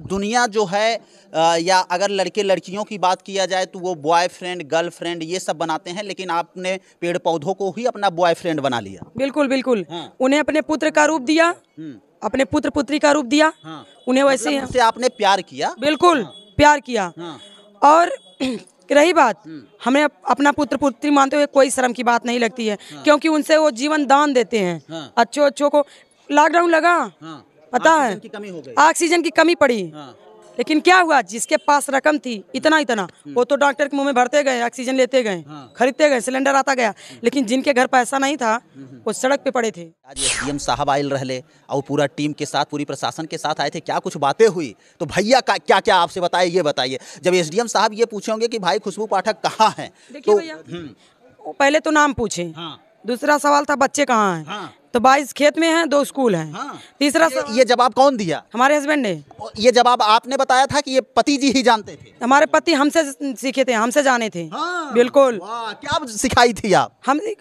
दुनिया जो है या अगर लड़के लड़कियों की बात किया जाए तो वो बॉयफ्रेंड गर्लफ्रेंड ये सब बनाते हैं, लेकिन आपने पेड़ पौधों को ही अपना बॉयफ्रेंड बना लिया। बिल्कुल बिल्कुल। हाँ। उन्हें अपने पुत्र का रूप दिया, अपने पुत्र पुत्री का रूप दिया। हाँ। उन्हें वैसे मतलब उनसे आपने प्यार किया। बिल्कुल प्यार किया। हाँ। और रही बात, हमें अपना पुत्र पुत्री मानते हुए कोई शर्म की बात नहीं लगती है। क्योंकि उनसे वो जीवन दान देते हैं। अच्छों अच्छों को लॉकडाउन लगा, पता है, ऑक्सीजन की कमी हो गई। ऑक्सीजन की कमी पड़ी। लेकिन क्या हुआ, जिसके पास रकम थी इतना इतना, वो तो डॉक्टर के मुंह में भरते गए, ऑक्सीजन लेते गए, खरीदते गए, सिलेंडर आता गया। लेकिन जिनके घर पैसा नहीं था वो सड़क पे पड़े थे। आज एसडीएम साहब आयल रहले और पूरा टीम के साथ, पूरी प्रशासन के साथ आए थे, क्या कुछ बातें हुई तो भैया का क्या क्या आपसे बताए ये बताइए। जब एसडीएम साहब ये पूछेंगे कि भाई खुशबू पाठक कहाँ हैं, देखिए भैया, पहले तो नाम पूछे, दूसरा सवाल था बच्चे कहाँ हैं, तो 22 खेत में हैं, 2 स्कूल हैं। तीसरा ये जवाब कौन दिया? हमारे हस्बैंड ने। ये जवाब आपने बताया था कि ये पति जी ही जानते थे? हमारे पति हमसे सीखे थे, हमसे जाने थे। बिल्कुल। वाह, क्या सिखाई थी आप?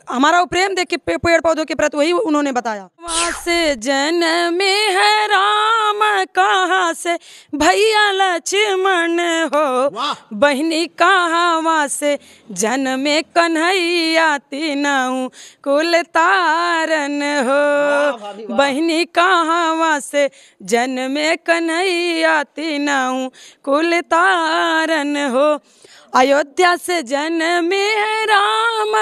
हमारा प्रेम देख के पेड़ पौधों के प्रति वही उन्होंने बताया। वहाँ से जन्म में है राम, कहाँ से भैया लक्ष्मण हो, बहनी कहाँ से जन्म में कन्हैया, तीनों कुल तारन हो, बहनी कहाँ से जन्म में कन्हैया, तीनों कुल तारन हो। अयोध्या से जन्मे है राम,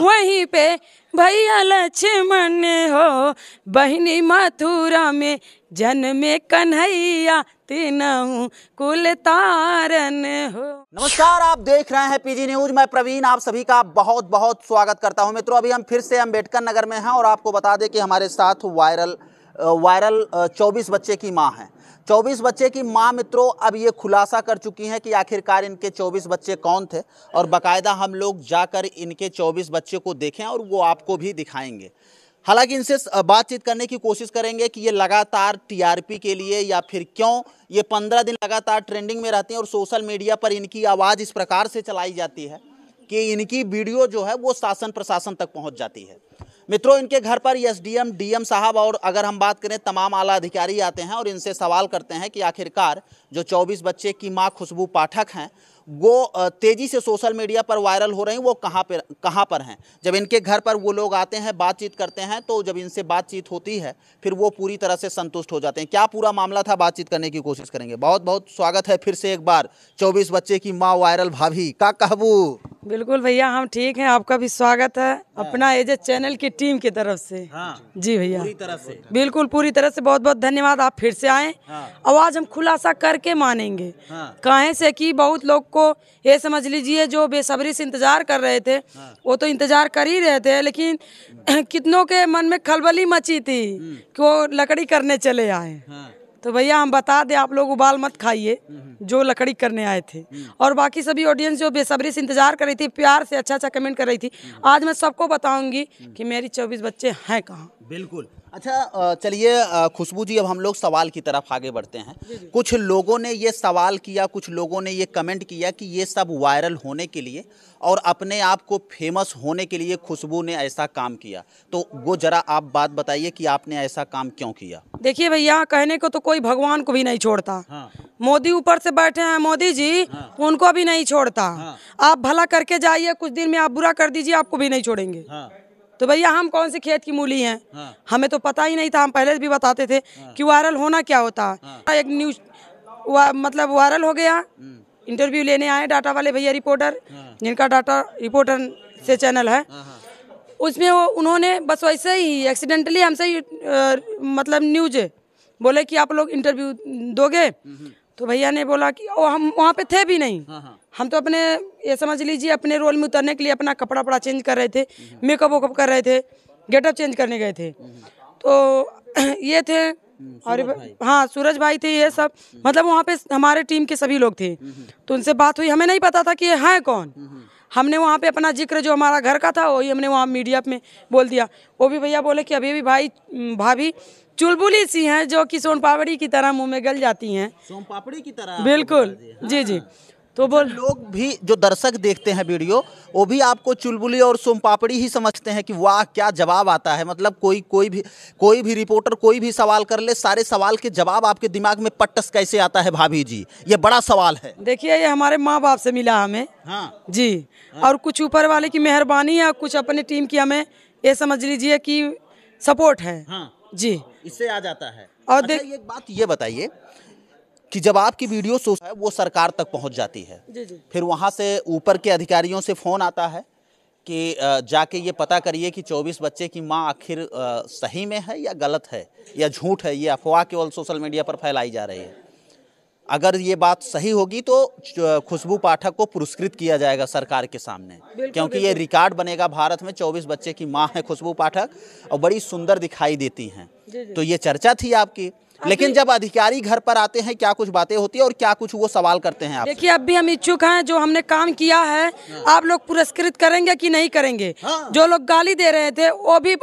वहीं पे भैया लक्ष्मण हो, बहनी मथुरा में जन्मे कन्हैया, तीनों कुल तारन हो। नमस्कार, आप देख रहे हैं पीजी न्यूज। मैं प्रवीण आप सभी का बहुत बहुत स्वागत करता हूं। मित्रों, अभी हम फिर से अम्बेडकर नगर में हैं और आपको बता दें कि हमारे साथ वायरल 24 बच्चे की मां है। 24 बच्चे की मां मित्रों अब ये खुलासा कर चुकी हैं कि आखिरकार इनके 24 बच्चे कौन थे, और बाकायदा हम लोग जाकर इनके 24 बच्चे को देखें और वो आपको भी दिखाएंगे। हालांकि इनसे बातचीत करने की कोशिश करेंगे कि ये लगातार टीआरपी के लिए या फिर क्यों ये 15 दिन लगातार ट्रेंडिंग में रहती हैं और सोशल मीडिया पर इनकी आवाज़ इस प्रकार से चलाई जाती है कि इनकी वीडियो जो है वो शासन प्रशासन तक पहुंच जाती है। मित्रों, इनके घर पर एसडीएम डीएम साहब और अगर हम बात करें तमाम आला अधिकारी आते हैं और इनसे सवाल करते हैं कि आखिरकार जो 24 बच्चे की मां खुशबू पाठक हैं वो तेज़ी से सोशल मीडिया पर वायरल हो रही हैं, वो कहाँ पर हैं। जब इनके घर पर वो लोग आते हैं, बातचीत करते हैं, तो जब इनसे बातचीत होती है फिर वो पूरी तरह से संतुष्ट हो जाते हैं। क्या पूरा मामला था, बातचीत करने की कोशिश करेंगे। बहुत बहुत स्वागत है फिर से एक बार 24 बच्चे की माँ वायरल भाभी का कहबू। बिल्कुल भैया, हम ठीक हैं, आपका भी स्वागत है अपना एजे चैनल की टीम की तरफ से। जी भैया, पूरी तरह से, बिल्कुल पूरी तरह से बहुत बहुत धन्यवाद, आप फिर से आए। आवाज हम खुलासा करके मानेंगे, काहे से कि बहुत लोग को ये समझ लीजिए जो बेसब्री से इंतजार कर रहे थे वो तो इंतजार कर ही रहे थे, लेकिन कितनों के मन में खलबली मची थी कि वो लकड़ी करने चले आए। तो भैया हम बता दें, आप लोग उबाल मत खाइए जो लकड़ी करने आए थे, और बाकी सभी ऑडियंस जो बेसब्री से इंतजार कर रही थी, प्यार से अच्छा अच्छा कमेंट कर रही थी, आज मैं सबको बताऊंगी कि मेरी 24 बच्चे हैं कहाँ। बिल्कुल। अच्छा, चलिए खुशबू जी, अब हम लोग सवाल की तरफ आगे बढ़ते हैं। कुछ लोगों ने ये सवाल किया, कुछ लोगों ने ये कमेंट किया कि ये सब वायरल होने के लिए और अपने आप को फेमस होने के लिए खुशबू ने ऐसा काम किया, तो वो जरा आप बात बताइए कि आपने ऐसा काम क्यों किया। देखिए भैया, कहने को तो कोई भगवान को भी नहीं छोड़ता। मोदी ऊपर से बैठे हैं, मोदी जी, उनको भी नहीं छोड़ता। आप भला करके जाइए, कुछ दिन में आप बुरा कर दीजिए, आपको भी नहीं छोड़ेंगे। तो भैया हम कौन सी खेत की मूली हैं, हमें तो पता ही नहीं था। हम पहले भी बताते थे कि वायरल होना क्या होता है। एक न्यूज मतलब वायरल हो गया, इंटरव्यू लेने आए डाटा वाले भैया रिपोर्टर, जिनका डाटा रिपोर्टर से चैनल है, उसमें वो उन्होंने बस वैसे ही एक्सीडेंटली हमसे ही मतलब न्यूज बोले कि आप लोग इंटरव्यू दोगे। तो भैया ने बोला कि हम वहाँ पे थे भी नहीं, हम तो अपने ये समझ लीजिए अपने रोल में उतरने के लिए अपना कपड़ा वपड़ा चेंज कर रहे थे, मेकअप वेकअप कर रहे थे, गेटअप चेंज करने गए थे। तो ये थे, और हाँ सूरज भाई थे, ये सब मतलब वहाँ पे हमारे टीम के सभी लोग थे। तो उनसे बात हुई, हमें नहीं पता था कि ये हैं कौन। हमने वहाँ पे अपना जिक्र जो हमारा घर का था वही हमने वहाँ मीडिया में बोल दिया। वो भी भैया बोले कि अभी भी भाई भाभी चुलबुली सी हैं जो कि सोन पापड़ी की तरह मुंह में गल जाती हैं। सोन पापड़ी की तरह? बिल्कुल, जी जी। तो बोल लोग भी जो दर्शक देखते हैं वीडियो, वो भी आपको चुलबुली और सोमपापड़ी ही समझते हैं कि वाह क्या जवाब आता है। मतलब कोई भी रिपोर्टर कोई भी सवाल कर ले, सारे सवाल के जवाब आपके दिमाग में पट्टस कैसे आता है भाभी जी, ये बड़ा सवाल है। देखिए ये हमारे माँ बाप से मिला हमें। हाँ जी। और कुछ ऊपर वाले की मेहरबानी है, कुछ अपने टीम की हमें ये समझ लीजिए कि सपोर्ट है। हाँ जी, इससे आ जाता है। और अच्छा, एक बात ये बताइए कि जब आपकी वीडियो वो सरकार तक पहुंच जाती है, जी जी, फिर वहां से ऊपर के अधिकारियों से फ़ोन आता है कि जाके ये पता करिए कि 24 बच्चे की माँ आखिर सही में है या गलत है या झूठ है, ये अफवाह केवल सोशल मीडिया पर फैलाई जा रही है। अगर ये बात सही होगी तो खुशबू पाठक को पुरस्कृत किया जाएगा सरकार के सामने, क्योंकि ये रिकॉर्ड बनेगा भारत में। 24 बच्चे की माँ है खुशबू पाठक और बड़ी सुंदर दिखाई देती हैं। तो ये चर्चा थी आपकी, लेकिन जब अधिकारी घर पर आते हैं क्या कुछ बातें होती है और क्या कुछ वो सवाल करते हैं आपसे? देखिए अब भी हम इच्छुक हैं, जो हमने काम किया है आप लोग पुरस्कृत करेंगे कि नहीं करेंगे। जो लोग गाली दे रहे थे वो भी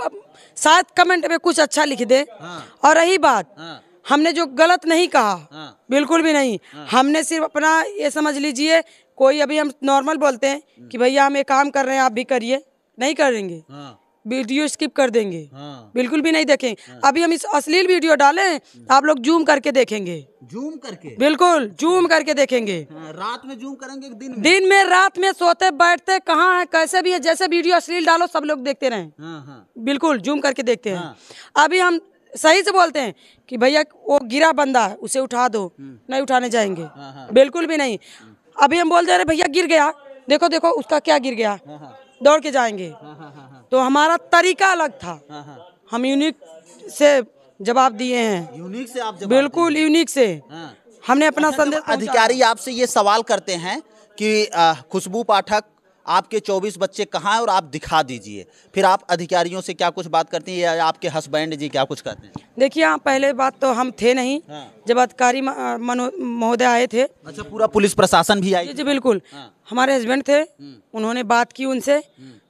शायद कमेंट में कुछ अच्छा लिख दे। और रही बात, हमने जो गलत नहीं कहा, बिल्कुल भी नहीं। हमने सिर्फ अपना ये समझ लीजिए, कोई अभी हम नॉर्मल बोलते हैं कि भैया हम ये काम कर रहे हैं आप भी करिए, नहीं करेंगे, वीडियो स्किप कर देंगे, बिल्कुल भी नहीं देखेंगे। अभी हम इस अश्लील वीडियो डालें, आप लोग जूम करके देखेंगे। जूम करके? बिल्कुल जूम करके देखेंगे। रात में जूम करेंगे कि दिन में? दिन में, रात में, सोते बैठते कहाँ है, कैसे भी है, जैसे वीडियो अश्लील डालो सब लोग देखते रहें। बिल्कुल जूम करके देखते हैं। अभी हम सही से बोलते हैं कि भैया वो गिरा बंदा है उसे उठा दो, नहीं उठाने जाएंगे, बिल्कुल भी नहीं। अभी हम बोल दे रहे भैया गिर गया, देखो देखो उसका क्या गिर गया, दौड़ के जाएंगे। तो हमारा तरीका अलग था, हम यूनिक से जवाब दिए हैं। यूनिक से आप जवाब? बिल्कुल यूनिक से हमने अपना संदेश। अधिकारी आपसे ये सवाल करते हैं कि खुशबू पाठक आपके 24 बच्चे कहाँ हैं और आप दिखा दीजिए, फिर आप अधिकारियों से क्या कुछ बात करती हैं या आपके हस्बैंड जी क्या कुछ कहते हैं? देखिए हाँ, पहले बात तो हम थे नहीं। जब अधिकारी महोदय आए थे। अच्छा, पूरा पुलिस प्रशासन भी आई? जी बिल्कुल। हमारे हस्बैंड थे, उन्होंने बात की उनसे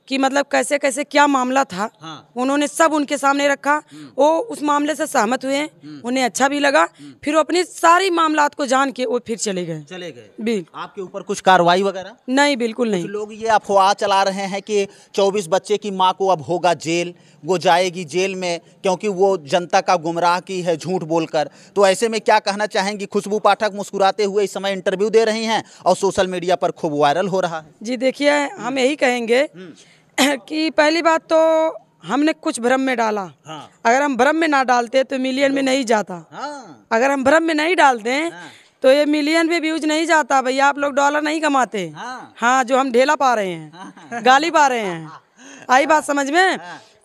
कि मतलब कैसे कैसे क्या मामला था। उन्होंने सब उनके सामने रखा, वो उस मामले से सहमत हुए, उन्हें अच्छा भी लगा। फिर वो अपनी सारी मामलात को जान के वो फिर चले गए। आपके ऊपर कुछ कार्रवाई वगैरह? नहीं, बिल्कुल नहीं। लोग ये अफवाह चला रहे हैं कि 24 बच्चे की माँ को अब होगा जेल, वो जाएगी जेल में क्योंकि वो जनता का गुमराह की है झूठ बोलकर। तो ऐसे में क्या कहना चाहेंगी? खुशबू पाठक मुस्कुराते हुए इस समय इंटरव्यू दे रही हैं और सोशल मीडिया पर खूब वायरल हो रहा है। जी देखिए, हम यही कहेंगे कि पहली बात तो हमने कुछ भ्रम में डाला। अगर हम भ्रम में ना डालते तो मिलियन में नहीं जाता। अगर हम भ्रम में नहीं डालते तो ये मिलियन में व्यूज नहीं जाता। भैया आप लोग डॉलर नहीं कमाते। हाँ, जो हम ढेला पा रहे हैं, गाली पा रहे हैं, आई बात समझ में।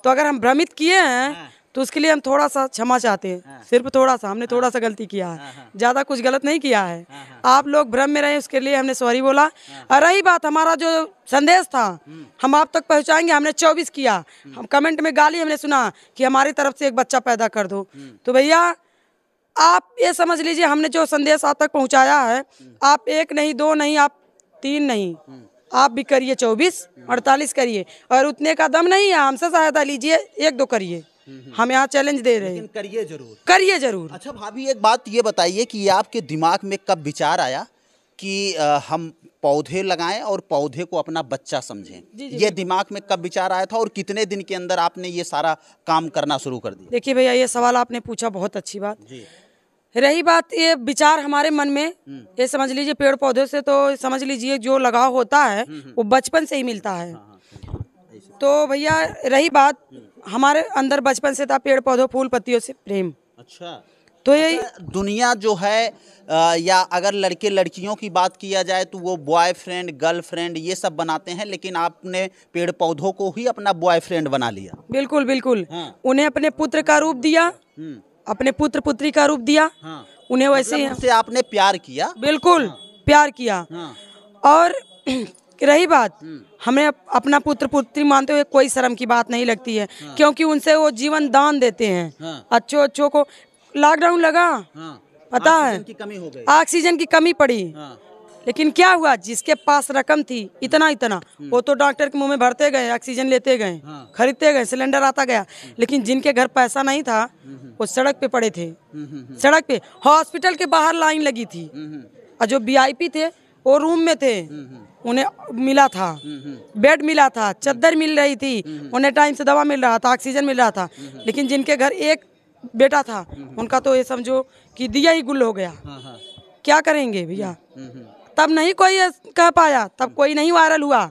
तो अगर हम भ्रमित किए हैं तो उसके लिए हम थोड़ा सा क्षमा चाहते हैं, सिर्फ थोड़ा सा। हमने थोड़ा सा गलती किया है, ज्यादा कुछ गलत नहीं किया है। आप लोग भ्रम में रहे उसके लिए हमने सॉरी बोला। और रही बात, हमारा जो संदेश था हम आप तक पहुंचाएंगे। हमने 24 किया, हम कमेंट में गाली हमने सुना कि हमारी तरफ से एक बच्चा पैदा कर दो। तो भैया आप ये समझ लीजिए, हमने जो संदेश आप तक पहुँचाया है, आप 1 नहीं 2 नहीं, आप 3 नहीं, आप भी करिए 24 48 करिए। और उतने का दम नहीं है, हमसे सहायता लीजिए, 1-2 करिए। हम यहाँ चैलेंज दे रहे हैं, करिए जरूर, करिए जरूर। अच्छा भाभी, एक बात ये बताइए कि ये आपके दिमाग में कब विचार आया कि हम पौधे लगाएं और पौधे को अपना बच्चा समझें? ये दिमाग में कब विचार आया था और कितने दिन के अंदर आपने ये सारा काम करना शुरू कर दिया? देखिए भैया, ये सवाल आपने पूछा, बहुत अच्छी बात। रही बात, ये विचार हमारे मन में, ये समझ लीजिए पेड़ पौधे से तो समझ लीजिए जो लगाव होता है वो बचपन से ही मिलता है। तो भैया रही बात, हमारे अंदर बचपन से था पेड़ पौधों फूल पत्तियों से प्रेम। अच्छा, तो ये दुनिया जो है या अगर लड़के लड़कियों की बात किया जाए तो वो बॉयफ्रेंड गर्लफ्रेंड ये सब बनाते हैं, लेकिन आपने पेड़ पौधों को ही अपना बॉयफ्रेंड बना लिया। बिल्कुल बिल्कुल। उन्हें अपने पुत्र का रूप दिया, अपने पुत्र पुत्री का रूप दिया। उन्हें वैसे उनसे आपने प्यार किया? बिल्कुल प्यार किया। और रही बात, हमें अपना पुत्र पुत्री मानते हुए कोई शर्म की बात नहीं लगती है, क्योंकि उनसे वो जीवन दान देते हैं। अच्छों को लॉकडाउन लगा, पता है, ऑक्सीजन की कमी पड़ी, लेकिन क्या हुआ, जिसके पास रकम थी इतना वो तो डॉक्टर के मुंह में भरते गए, ऑक्सीजन लेते गए, खरीदते गए, सिलेंडर आता गया। लेकिन जिनके घर पैसा नहीं था वो सड़क पे पड़े थे, सड़क पे, हॉस्पिटल के बाहर लाइन लगी थी। और जो VIP थे वो रूम में थे, उन्हें मिला था, बेड मिला था, चादर मिल रही थी, उन्हें टाइम से दवा मिल रहा था, ऑक्सीजन मिल रहा था। लेकिन जिनके घर एक बेटा था, उनका तो ये समझो कि दिया ही गुल हो गया। क्या करेंगे भैया? तब नहीं कोई कह पाया, तब कोई नहीं वायरल हुआ।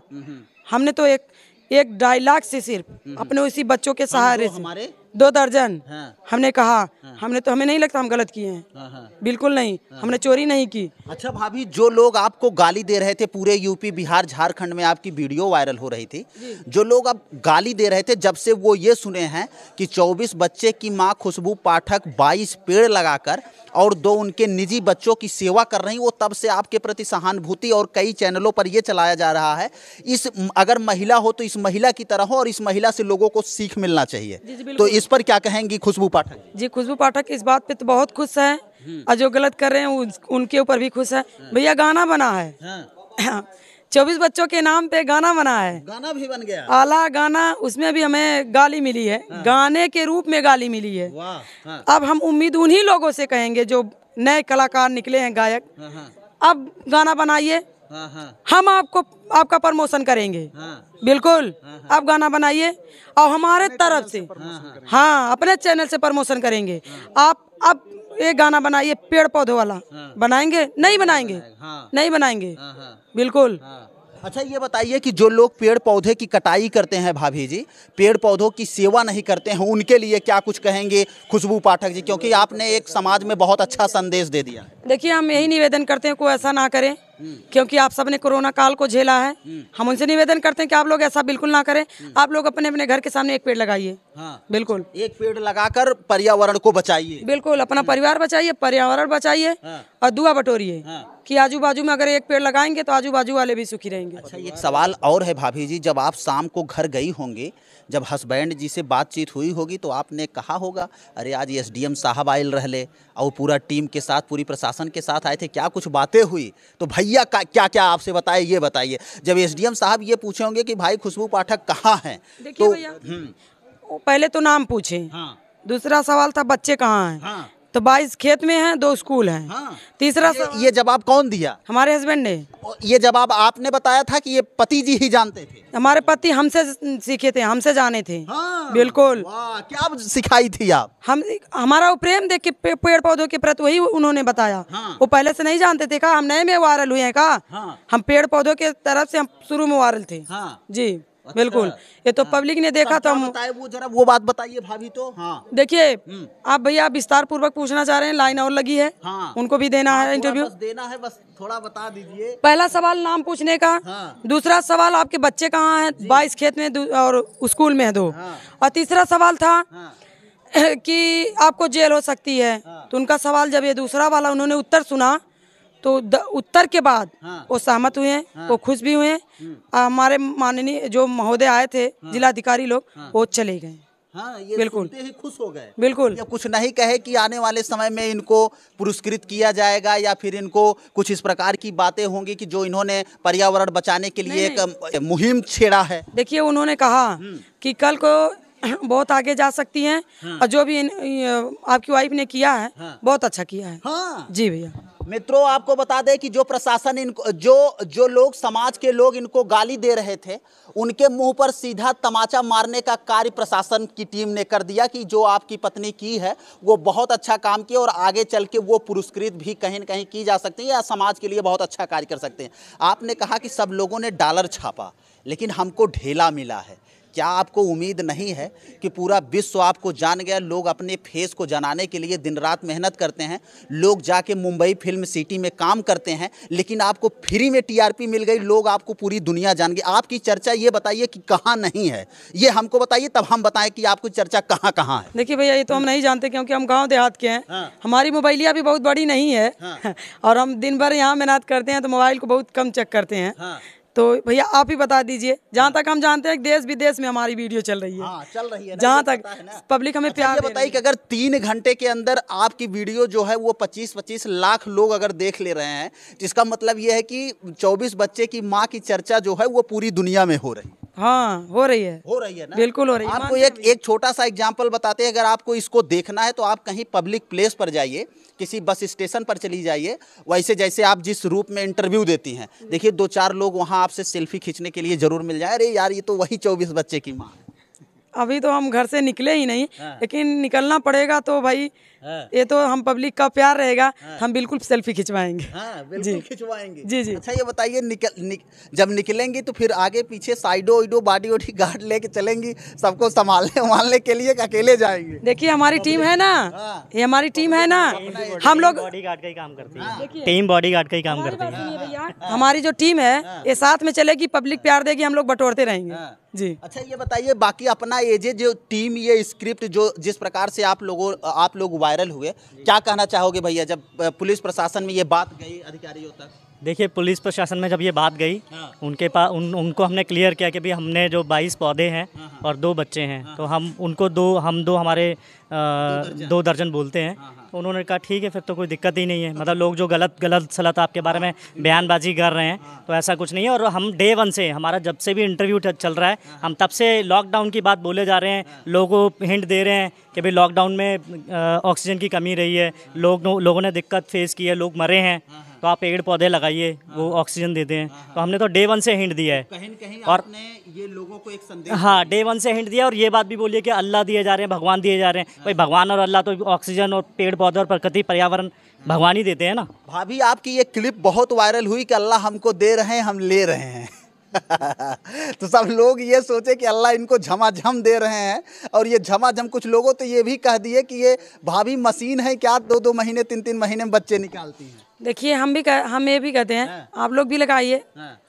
हमने तो एक डायलॉग से सिर्फ अपने उसी बच्चों के सहारे से 2 दर्जन हमने कहा, हमें नहीं लगता हम गलत किए हैं, बिल्कुल नहीं, हमने चोरी नहीं की। अच्छा भाभी, जो लोग आपको गाली दे रहे थे, पूरे यूपी बिहार झारखंड में आपकी वीडियो वायरल हो रही थी, जो लोग अब गाली दे रहे थे, जब से वो ये सुने हैं कि 24 बच्चे की मां खुशबू पाठक 22 पेड़ लगाकर और 2 उनके निजी बच्चों की सेवा कर रही, वो तब से आपके प्रति सहानुभूति और कई चैनलों पर ये चलाया जा रहा है, अगर महिला हो तो इस महिला की तरह हो और इस महिला से लोगों को सीख मिलना चाहिए। तो इस पर क्या कहेंगी खुशबू पाठक? जी, खुशबू पाठक इस बात पे तो बहुत खुश है, और जो गलत कर रहे हैं उनके ऊपर भी खुश है। भैया गाना बना है, 24 बच्चों के नाम पे गाना बना है, गाना भी बन गया, आला गाना, उसमें भी हमें गाली मिली है, गाने के रूप में गाली मिली है। अब हम उम्मीद उन्हीं लोगों से कहेंगे जो नए कलाकार निकले हैं, गायक, अब गाना बनाइए, हम आपका प्रमोशन करेंगे, बिल्कुल। आप गाना बनाइए और हमारे तरफ से हाँ अपने चैनल से प्रमोशन करेंगे। आप अब एक गाना बनाइए पेड़ पौधों वाला, बनाएंगे? नहीं बनाएंगे, नहीं बनाएंगे, बिल्कुल। अच्छा ये बताइए कि जो लोग पेड़ पौधे की कटाई करते हैं भाभी जी, पेड़ पौधों की सेवा नहीं करते हैं, उनके लिए क्या कुछ कहेंगे खुशबू पाठक जी? क्योंकि आपने एक समाज में बहुत अच्छा संदेश दे दिया। देखिए, हम यही निवेदन करते हैं कोई ऐसा ना करे, क्योंकि आप सबने कोरोना काल को झेला है। हम उनसे निवेदन करते हैं कि आप लोग ऐसा बिल्कुल ना करें। आप लोग अपने अपने घर के सामने एक पेड़ लगाइए, बिल्कुल, एक पेड़ लगाकर पर्यावरण को बचाइए, बिल्कुल। अपना परिवार बचाइए, पर्यावरण बचाइए, और दुआ बटोरिए कि आजू बाजू में अगर एक पेड़ लगाएंगे तो आजू बाजू वाले भी सुखी रहेंगे। अच्छा, एक सवाल और है भाभी जी, जब आप शाम को घर गई होंगे, जब हस्बैंड जी से बातचीत हुई होगी, तो आपने कहा होगा अरे आज एसडीएम साहब आयल रहले और पूरा टीम के साथ, पूरी प्रशासन के साथ आए थे, क्या कुछ बातें हुई? तो भैया क्या क्या आपसे बताए, ये बताइए। जब एसडीएम साहब ये पूछे होंगे कि भाई खुशबू पाठक कहाँ हैं, तो भैया पहले तो नाम पूछे, दूसरा सवाल था बच्चे कहाँ हैं, तो 22 खेत में हैं, 2 स्कूल हैं। तीसरा ये जवाब कौन दिया? हमारे हस्बैंड ने। ये जवाब आपने बताया था कि ये पति जी ही जानते थे? हमारे पति हमसे सीखे थे, हमसे जाने थे, बिल्कुल। क्या सिखाई थी आप? हमारा वो प्रेम देख के पेड़ पौधों के प्रति वही उन्होंने बताया। वो पहले से नहीं जानते थे, कहा हम नए में वायरल हुए हैं, कहा हम पेड़ पौधों के तरफ से हम शुरू में वायरल थे। जी बिल्कुल। ये तो पब्लिक ने देखा तो हम वो जरा वो बात बताइए भाभी। तो देखिए, आप भैया विस्तार पूर्वक पूछना चाह रहे हैं, लाइन और लगी है, उनको भी देना है इंटरव्यू, देना है, बस थोड़ा बता दीजिए। पहला सवाल नाम पूछने का, दूसरा सवाल आपके बच्चे कहाँ हैं, 22 खेत में और स्कूल में है 2, और तीसरा सवाल था कि आपको जेल हो सकती है। तो उनका सवाल जब ये दूसरा वाला उन्होंने उत्तर सुना, तो उत्तर के बाद वो सहमत हुए हैं, वो खुश भी हुए हैं। हमारे माननीय जो महोदय आए थे, जिलाधिकारी लोग, वो चले गए। ये बिल्कुल ही खुश हो गए, बिल्कुल। या कुछ नहीं कहे कि आने वाले समय में इनको पुरस्कृत किया जाएगा, या फिर इनको कुछ इस प्रकार की बातें होंगी कि जो इन्होंने पर्यावरण बचाने के लिए एक मुहिम छेड़ा है? देखिए, उन्होंने कहा कि कल को बहुत आगे जा सकती हैं, और जो भी आपकी वाइफ ने किया है बहुत अच्छा किया है। जी भैया। मित्रों, आपको बता दें कि जो प्रशासन इनको जो लोग समाज के लोग इनको गाली दे रहे थे, उनके मुंह पर सीधा तमाचा मारने का कार्य प्रशासन की टीम ने कर दिया कि जो आपकी पत्नी की है वो बहुत अच्छा काम किया और आगे चल के वो पुरस्कृत भी कहीं न कहीं की जा सकती है या समाज के लिए बहुत अच्छा कार्य कर सकते हैं। आपने कहा कि सब लोगों ने डॉलर छापा, लेकिन हमको ढेला मिला है। क्या आपको उम्मीद नहीं है कि पूरा विश्व आपको जान गया? लोग अपने फेस को जनाने के लिए दिन रात मेहनत करते हैं, लोग जाके मुंबई फिल्म सिटी में काम करते हैं, लेकिन आपको फ्री में टीआरपी मिल गई, लोग आपको पूरी दुनिया जान गई। आपकी चर्चा ये बताइए कि कहाँ नहीं है, ये हमको बताइए, तब हम बताएं कि आपकी चर्चा कहाँ कहाँ है। देखिए भैया, ये तो हम नहीं जानते, क्योंकि हम गाँव देहात के हैं। हमारी मोबाइलिया भी बहुत बड़ी नहीं है, और हम दिन भर यहाँ मेहनत करते हैं, तो मोबाइल को बहुत कम चेक करते हैं। तो भैया आप ही बता दीजिए, जहाँ तक हम जानते हैं देश विदेश में हमारी वीडियो चल रही है। चल रही है, जहाँ तक पब्लिक हमें प्यार बताइए कि अगर 3 घंटे के अंदर आपकी वीडियो जो है वो 25-25 लाख लोग अगर देख ले रहे हैं, तो इसका मतलब ये है कि 24 बच्चे की माँ की चर्चा जो है वो पूरी दुनिया में हो रही है। हाँ हो रही है ना? बिल्कुल हो रही है। आपको एक छोटा सा एग्जांपल बताते हैं, अगर आपको इसको देखना है तो आप कहीं पब्लिक प्लेस पर जाइए, किसी बस स्टेशन पर चली जाइए, वैसे जैसे आप जिस रूप में इंटरव्यू देती हैं, देखिए 2-4 लोग वहां आपसे सेल्फी खींचने के लिए जरूर मिल जाए। अरे यार, ये तो वही 24 बच्चे की माँ है। अभी तो हम घर से निकले ही नहीं, लेकिन निकलना पड़ेगा तो भाई ये तो हम पब्लिक का प्यार रहेगा, हम बिल्कुल सेल्फी खिंचवाएंगे। बिल्कुल खिंचवाएंगे। जी। अच्छा ये बताइए, जब निकलेंगी तो फिर आगे पीछे साइडो वाइडो बॉडी वॉडी गार्ड लेके चलेंगी सबको संभालने के लिए, अकेले जाएंगे? देखिए हमारी टीम है ना, ये हमारी टीम है ना, हम लोग बॉडी गार्ड का ही काम करती है, टीम बॉडी गार्ड का ही काम करती है भैया। हमारी जो टीम है ये साथ में चलेगी, पब्लिक प्यार देगी, हम लोग बटोरते रहेंगे जी। अच्छा ये बताइए, बाकी अपना ये जो टीम, ये स्क्रिप्ट जो जिस प्रकार से आप लोग वायरल हुए, क्या कहना चाहोगे भैया जब पुलिस प्रशासन में ये बात गई अधिकारियों तक? देखिए पुलिस प्रशासन में जब ये बात गई, उनके पास उनको हमने क्लियर किया कि भाई हमने जो 22 पौधे हैं और 2 बच्चे हैं, तो हम उनको दो हमारे 2 दर्जन बोलते हैं। तो उन्होंने कहा ठीक है, फिर तो कोई दिक्कत ही नहीं है। मतलब लोग जो गलत सलत आपके बारे में बयानबाजी कर रहे हैं, तो ऐसा कुछ नहीं है। और हम डे 1 से, हमारा जब से भी इंटरव्यू चल रहा है, हम तब से लॉकडाउन की बात बोले जा रहे हैं, लोगों को हिंट दे रहे हैं कि भाई लॉकडाउन में ऑक्सीजन की कमी रही है, लोगों ने दिक्कत फेस की है, लोग मरे हैं, तो आप पेड़ पौधे लगाइए, वो ऑक्सीजन देते हैं। तो हमने तो डे 1 से हिंट दिया है। कहीं और आपने ये लोगों को एक संदेश, हाँ डे 1 से हिंट दिया। और ये बात भी बोलिए कि अल्लाह दिए जा रहे हैं, भगवान दिए जा रहे हैं। भाई भगवान और अल्लाह तो ऑक्सीजन और पेड़ पौधे और प्रकृति पर्यावरण भगवान ही देते हैं ना। भाभी आपकी ये क्लिप बहुत वायरल हुई कि अल्लाह हमको दे रहे हैं, हम ले रहे हैं। तो सब लोग ये सोचे कि अल्लाह इनको झमाझम दे रहे हैं, और ये झमाझम कुछ लोगों तो ये भी कह दिए कि ये भाभी मशीन है क्या, 2-2 महीने 3-3 महीने में बच्चे निकालती हैं। देखिए हम ये भी कहते हैं, आप लोग भी लगाइए,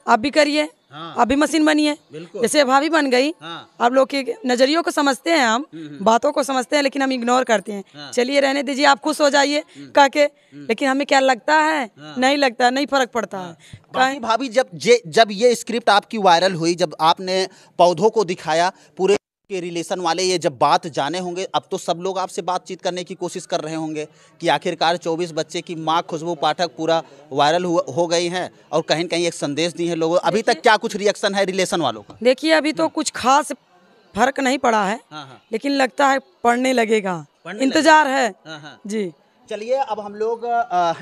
आप भी करिए, आप भी मशीन बनिए, जैसे भाभी बन गई। आप लोग के नजरियों को समझते हैं, हम बातों को समझते हैं, लेकिन हम इग्नोर करते हैं। चलिए रहने दीजिए, आप खुश हो जाइए कह के, लेकिन हमें क्या लगता है, नहीं लगता, नहीं फर्क पड़ता है। भाभी जब ये स्क्रिप्ट आपकी वायरल हुई, जब आपने पौधों को दिखाया, पूरे के रिलेशन वाले ये जब बात जाने होंगे, अब तो सब लोग आपसे बातचीत करने की कोशिश कर रहे होंगे कि आखिरकार 24 बच्चे की माँ खुशबू पाठक पूरा वायरल हो गई हैं, और कहीं न कहीं एक संदेश दी है लोगों। अभी तक क्या कुछ रिएक्शन है रिलेशन वालों का? देखिए अभी तो कुछ खास फर्क नहीं पड़ा है, लेकिन लगता है पढ़ने लगेगा, इंतजार है जी। चलिए अब हम लोग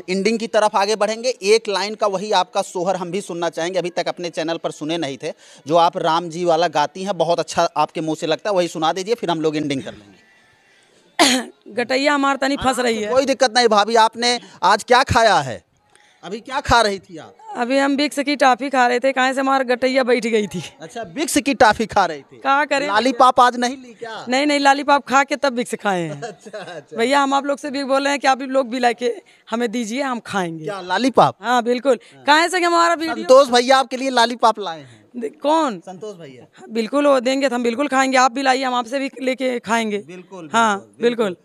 एंडिंग की तरफ आगे बढ़ेंगे। एक लाइन का वही आपका सोहर हम भी सुनना चाहेंगे, अभी तक अपने चैनल पर सुने नहीं थे, जो आप राम जी वाला गाती हैं, बहुत अच्छा आपके मुंह से लगता है, वही सुना दीजिए, फिर हम लोग एंडिंग कर लेंगे। गटैया हमार तनी फंस रही है। कोई दिक्कत नहीं भाभी, आपने आज क्या खाया है? अभी क्या खा रही थी आप? अभी हम विक्स की टॉफी खा रहे थे, कहाँ से हमारा गटैया बैठ गई थी। अच्छा, विक्स की टॉफी खा रही थी? क्या करें, लॉलीपॉप आज नहीं ली क्या? नहीं लॉलीपॉप खा के तब विक्स खाए हैं। अच्छा। भैया हम आप लोग से भी बोल रहे हैं कि आप लोग भी लाके हमें दीजिए, हम खाएंगे। क्या लॉलीपॉप? हाँ बिल्कुल। कहाँ से हमारा वीडियो, संतोष भैया आपके लिए लॉलीपॉप लाए हैं। कौन? संतोष भैया। बिल्कुल वो देंगे तो हम बिल्कुल खाएंगे, आप भी लाइए, हम आपसे भी लेके खाएंगे। बिल्कुल। हाँ बिल्कुल।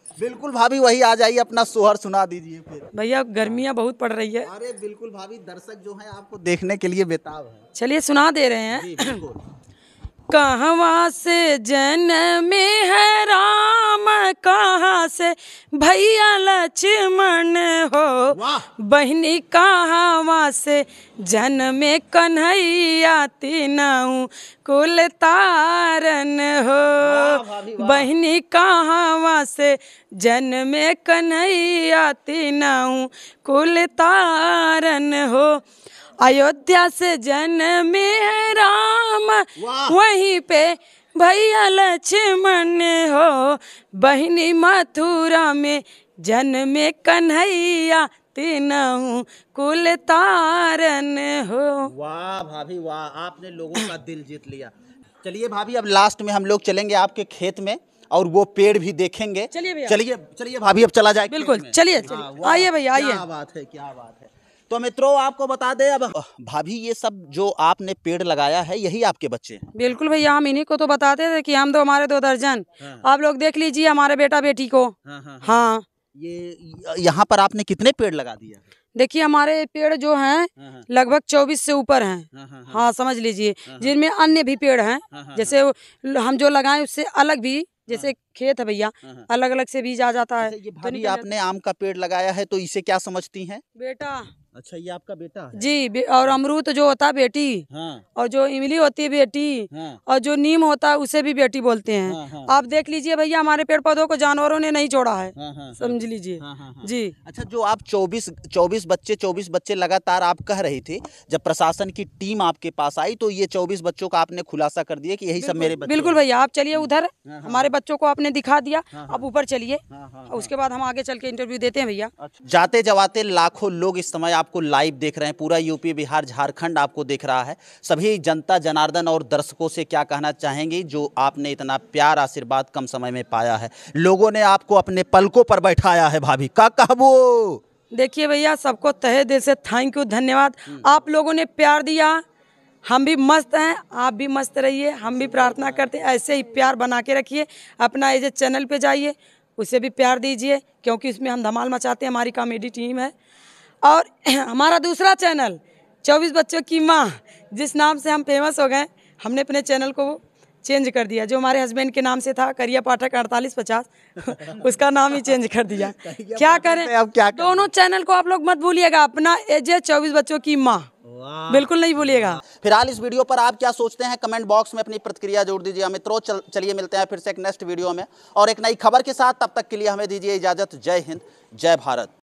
भाभी वही आ जाइए, अपना सोहर सुना दीजिए फिर। भैया गर्मियाँ बहुत पड़ रही है। अरे बिल्कुल भाभी, दर्शक जो है आपको देखने के लिए बेताब है। चलिए सुना दे रहे हैं। कहवा से जन्मे है राम, कहाँ से भैया लक्ष्मण हो, बहनी कहवा से जन्मे कन्हैया, तीनों कुल तारन हो, बहनी कहवा से जन्मे कन्हैया, तीनों कुल तारन हो, अयोध्या से जन्मे है राम, वहीं पे भैया लक्ष्मण हो, बहिनी मथुरा में जन्मे कन्हैया, तीनों कुल तारन हो। वाह भाभी वाह, आपने लोगों का दिल जीत लिया। चलिए भाभी, अब लास्ट में हम लोग चलेंगे आपके खेत में, और वो पेड़ भी देखेंगे। चलिए भाभी, अब चला जाए। बिल्कुल चलिए, आइए भैया आइए। क्या बात है। तो मित्रों आपको बता दें, अब भाभी ये सब जो आपने पेड़ लगाया है, यही आपके बच्चे हैं? बिल्कुल भैया, हम इन्हीं को तो बताते थे कि हम हमारे 2 दर्जन। आप लोग देख लीजिए हमारे बेटा बेटी को। हाँ। ये यहाँ पर आपने कितने पेड़ लगा दिया? देखिए हमारे पेड़ जो हैं लगभग 24 से ऊपर हैं। हाँ समझ लीजिए, जिनमें अन्य भी पेड़ हैं, जैसे हम जो लगाए उससे अलग भी, जैसे खेत है भैया, अलग अलग से बीज आ जाता है। ये तो भाभी आपने आम का पेड़ लगाया है तो इसे क्या समझती हैं? बेटा अच्छा, ये आपका बेटा है? जी, और अमरूद जो होता है बेटी, हाँ, और जो इमली होती है बेटी, हाँ, और जो नीम होता है उसे भी बेटी बोलते हैं। हाँ, हाँ, आप देख लीजिए भैया, हमारे पेड़ पौधों को जानवरों ने नहीं छोड़ा है, हाँ, हाँ, समझ लीजिए। हाँ, हाँ, हाँ। जी। अच्छा, जो आप 24 बच्चे लगातार आप कह रही थी, जब प्रशासन की टीम आपके पास आई तो ये 24 बच्चों का आपने खुलासा कर दिया कि यही सब मेरे बच्चे बिल्कुल हैं। भैया, आप चलिए उधर, हाँ, हमारे बच्चों को आपने दिखा दिया, हाँ, आप ऊपर चलिए, हाँ, हाँ, उसके बाद हम आगे चल के इंटरव्यू देते हैं भैया। अच्छा। जाते जवाते लाखों लोग इस समय आपको लाइव देख रहे हैं, पूरा यूपी बिहार झारखंड आपको देख रहा है। सभी जनता जनार्दन और दर्शकों से क्या कहना चाहेंगी जो आपने इतना प्यार आशीर्वाद कम समय में पाया है? लोगों ने आपको अपने पलकों पर बैठाया है भाभी, का कहबो? देखिए भैया, सबको तहे दिल से थैंक यू, धन्यवाद। आप लोगों ने प्यार दिया, हम भी मस्त हैं, आप भी मस्त रहिए। हम भी प्रार्थना करते हैं ऐसे ही प्यार बना के रखिए। अपना ये चैनल पे जाइए, उसे भी प्यार दीजिए, क्योंकि उसमें हम धमाल मचाते हैं, हमारी कॉमेडी टीम है। और हमारा दूसरा चैनल 24 बच्चों की माँ, जिस नाम से हम फेमस हो गए, हमने अपने चैनल को चेंज कर दिया। जो हमारे हस्बैंड के नाम से था, करिया पाठक 4850 उसका नाम ही चेंज कर दिया। क्या करें, अब क्या करें? दोनों चैनल को आप लोग मत भूलिएगा, अपना एजे 24 बच्चों की माँ बिल्कुल नहीं भूलिएगा। फिलहाल इस वीडियो पर आप क्या सोचते हैं, कमेंट बॉक्स में अपनी प्रतिक्रिया जोड़ दीजिए मित्रों। चलिए मिलते हैं फिर से एक नेक्स्ट वीडियो में और एक नई खबर के साथ। तब तक के लिए हमें दीजिए इजाजत। जय हिंद, जय भारत।